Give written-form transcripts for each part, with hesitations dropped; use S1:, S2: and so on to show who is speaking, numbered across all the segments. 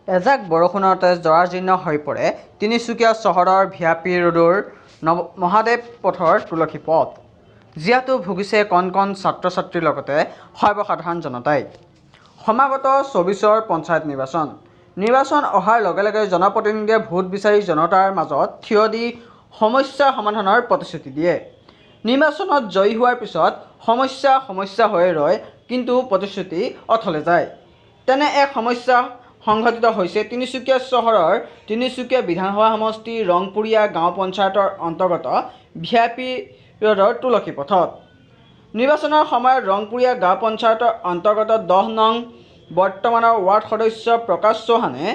S1: এজাক বৰষুণতে জৰাজীৰ্ণ হৈ পৰে তিনিচুকীয়া চহৰৰ ভিআইপি ৰোডৰ মহাদেৱ পথৰ তুলসী পথ। যিহেতু ভুগিছে কণ কণ ছাত্ৰ ছাত্ৰীৰ লগতে সৰ্বসাধাৰণ জনতাই। সমাগত ২৪ৰ পঞ্চায়ত নিৰ্বাচন অহাৰ লগে লগে জনপ্ৰতিনিধিয়ে ভোট বিচাৰি জনতাৰ মাজত থিয় দি সমস্যা সমাধানৰ প্ৰতিশ্ৰুতি দিয়ে। নিৰ্বাচনত জয়ী হোৱাৰ পিছত সমস্যা হৈ ৰয়, কিন্তু প্ৰতিশ্ৰুতি অথলে যায়। তেনে এক সমস্যা সংঘটিত হৈছে তিনিচুকীয়া চহৰৰ তিনিচুকীয়া বিধানসভা সমষ্টিৰ ৰংপুৰীয়া গাঁও পঞ্চায়তৰ অন্তৰ্গত ভিআইপি ৰোডৰ তুলসী পথত। নিৰ্বাচনৰ সময়ত ৰংপুৰীয়া গাঁও পঞ্চায়তৰ অন্তৰ্গত ১০ নং বৰ্তমানৰ ৱাৰ্ড সদস্য প্ৰকাশ চৌহানে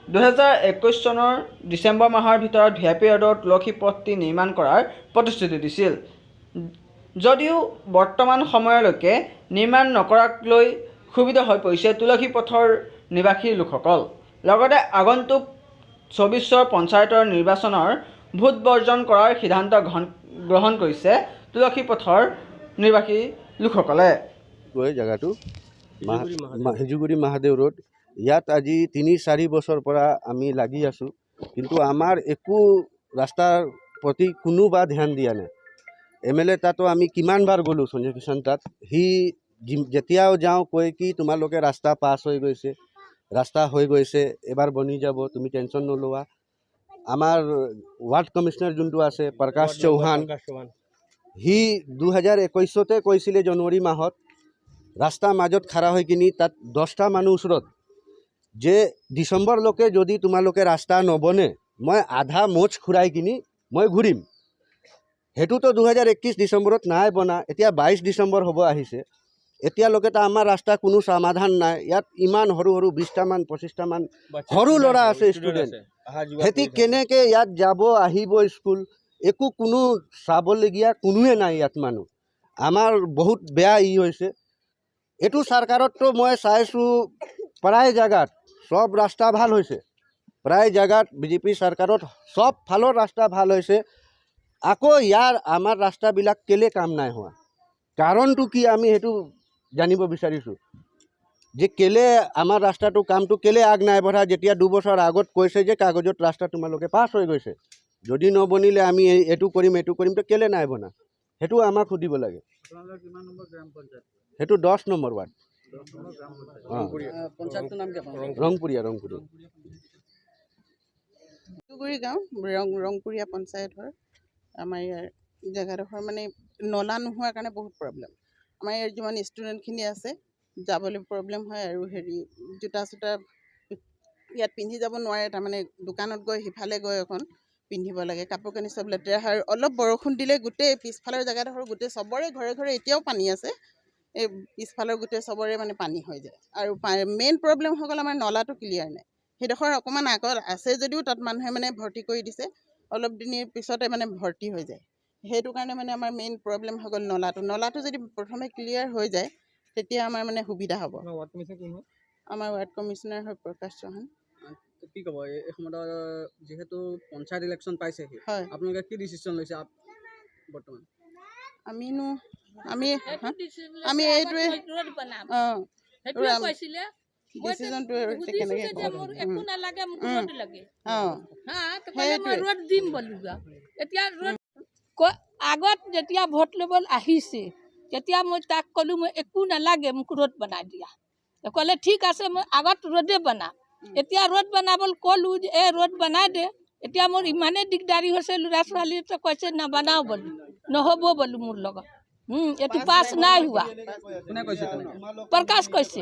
S1: ২০২১ চনৰ ডিচেম্বৰ মাহৰ ভিতৰত ভিআইপি ৰোডৰ তুলসী পথটি নিৰ্মাণ কৰাৰ প্ৰতিশ্ৰুতি দিছিল। যদিও বৰ্তমান সময়লৈকে নিৰ্মাণ নকৰাক লৈ ক্ষুব্ধ হৈ পৰিছে তুলসী পথৰ নিবাসী লোকসকল। লগতে আগন্তুক ২৪ৰ পঞ্চায়তৰ নিৰ্বাচনৰ ভোট বৰ্জন কৰাৰ সিদ্ধান্ত গ্ৰহণ কৰিছে তুলসী পথৰ নিবাসী লোকসকলে।
S2: জেগাটো হিজুগুৰি মহাদেৱ ৰোড, ইয়াত আজি ৩-৪ বছৰ পৰা আমি লাগি আছোঁ, কিন্তু আমাৰ একো ৰাস্তাৰ প্ৰতি কোনোবা ধ্যান দিয়া নাই। MLA তাতো আমি কিমানবাৰ গ'লোঁ, সঞ্জয় কিষাণ তাত। সি যেতিয়াও যাওঁ কয় কি তোমালোকে ৰাস্তা পাছ হৈ গৈছে, এবাৰ বনি যাব, তুমি টেনশ্যন নলোৱা। আমাৰ ৱাৰ্ড কমিশ্যনাৰ যোনটো আছে প্ৰকাশ চৌহান, সি ২০২১ কৈছিলে জানুৱাৰী মাহত ৰাস্তাৰ মাজত খাৰা হৈ কিনি তাত 10টা মানুহ ওচৰত যে ডিচেম্বৰলৈকে যদি তোমালোকে ৰাস্তা নবনে মই আধা মোচ খুৰাই কিনি মই ঘূৰিম। সেইটোতো ২০২১ ডিচেম্বৰত নাই বনা, এতিয়া ২২ ডিচেম্বৰ হ'ব আহিছে, এতিয়ালৈকে তো আমাৰ ৰাস্তা কোনো সমাধান নাই। ইয়াত ইমান সৰু 20টামান 25টামান সৰু ল'ৰা আছে ষ্টুডেণ্ট, সিহঁতি কেনেকৈ ইয়াত যাব আহিব স্কুল, একো কোনো চাবলগীয়া কোনোৱে নাই ইয়াত মানুহ। আমাৰ বহুত বেয়া হৈছে। এইটো চৰকাৰততো মই চাইছোঁ প্ৰায় জেগাত সব ৰাস্তা ভাল হৈছে, প্ৰায় জেগাত বিজেপি চৰকাৰত সব ফালৰ ৰাস্তা ভাল হৈছে। আকৌ ইয়াৰ আমাৰ ৰাস্তাবিলাক কেলে কাম নাই হোৱা, কাৰণটো কি আমি সেইটো জানিব বিচাৰিছোঁ যে কেলে আমাৰ ৰাস্তাটো কামটো কেলে আগ নাই বঢ়া। যেতিয়া 2 বছৰ আগত কৈছে যে কাগজত ৰাস্তা তোমালোকে পাছ হৈ গৈছে, যদি নবনিলে আমি এইটো কৰিম তো কেলে নাই বনা, সেইটো আমাক সুধিব লাগে। সেইটো 10 নম্বৰ ৱাৰ্ড, ৰংপুৰীয়া
S3: গাঁও ৰংপুৰীয়া পঞ্চায়তৰ আমাৰ ইয়াৰ জেগাডোখৰ মানে নলা নোহোৱাৰ কাৰণে বহুত প্ৰব্লেম। আমাৰ ইয়াৰ যিমান ষ্টুডেণ্টখিনি আছে যাবলৈ প্ৰব্লেম হয়, আৰু জোতা চোতা ইয়াত পিন্ধি যাব নোৱাৰে, তাৰমানে দোকানত গৈ সিফালে গৈ এখন পিন্ধিব লাগে, কাপোৰ কানি চব লেতেৰা হয়। অলপ বৰষুণ দিলে গোটেই পিছফালৰ জেগাডোখৰ গোটেই চবৰে ঘৰে এতিয়াও পানী আছে, এই পিছফালৰ গোটেই চবৰে মানে পানী হৈ যায়। আৰু মেইন প্ৰব্লেম হৈ গ'ল আমাৰ নলাটো ক্লিয়াৰ নাই। সেইডোখৰ অকণমান আগত আছে যদিও তাত মানুহে মানে ভৰ্তি কৰি দিছে, অলপ দিনৰ পিছতে মানে ভৰ্তি হৈ যায়। সেইটো কাৰণে মানে আমাৰ মেইন প্ৰব্লেম হৈ গ'ল নলাটো যদি প্ৰথমে ক্লিয়াৰ হৈ যায় তেতিয়া আমাৰ মানে সুবিধা হ'ব। আমাৰ ৱাৰ্ড কমিশ্যনাৰ হয় প্ৰকাশ চৌহান।
S1: কি ক'ব এই সময়ত যিহেতু পঞ্চায়ত ইলেকশ্যন পাইছেহি,
S3: হয়,
S1: আপোনালোকে কি ডিচিশ্যন লৈছে বৰ্তমান?
S3: আমি এইটোৱে
S4: আগত যেতিয়া ভোট ল'বলৈ আহিছে তেতিয়া মই তাক ক'লোঁ মই একো নালাগে মোক ৰোড বনাই দিয়া, ক'লে ঠিক আছে মই আগত ৰোডে বনাম। এতিয়া ৰোড বনাবলৈ ক'লোঁ যে এই ৰোড বনাই দে, এতিয়া মোৰ ইমানেই দিগদাৰী হৈছে, ল'ৰা ছোৱালীটো কৈছে নবনাও বোলো, নহ'ব বোলো মোৰ লগত। এইটো পাছ নাই হোৱা, প্ৰকাশ কৈছে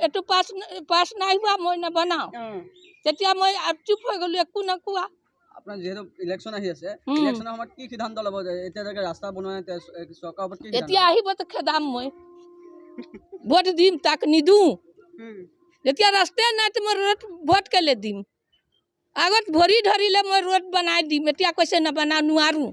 S4: এইটো পাছ নাই হোৱা, মই নবনাওঁ। তেতিয়া মই চুপ হৈ গ'লোঁ, একো নকোৱা।
S1: আপোনাৰ যিহেতু ইলেকশ্যন আহি আছে, ইলেকশ্যনৰ সময়ত কি সিদ্ধান্ত ল'ব? এতিয়ালৈকে ৰাস্তা বনোৱা চৰকাৰৰ ওপৰত
S4: এতিয়া আহিব তো খেদাম, মই ভোট দিম, তাক নিদিওঁ। যেতিয়া ৰাস্তাই নাই তো মই ৰোড ভোট কেলে দিম? আগত ভৰি ধৰিলে মই ৰোড বনাই দিম, এতিয়া কৈছে নবনাওঁ, নোৱাৰোঁ।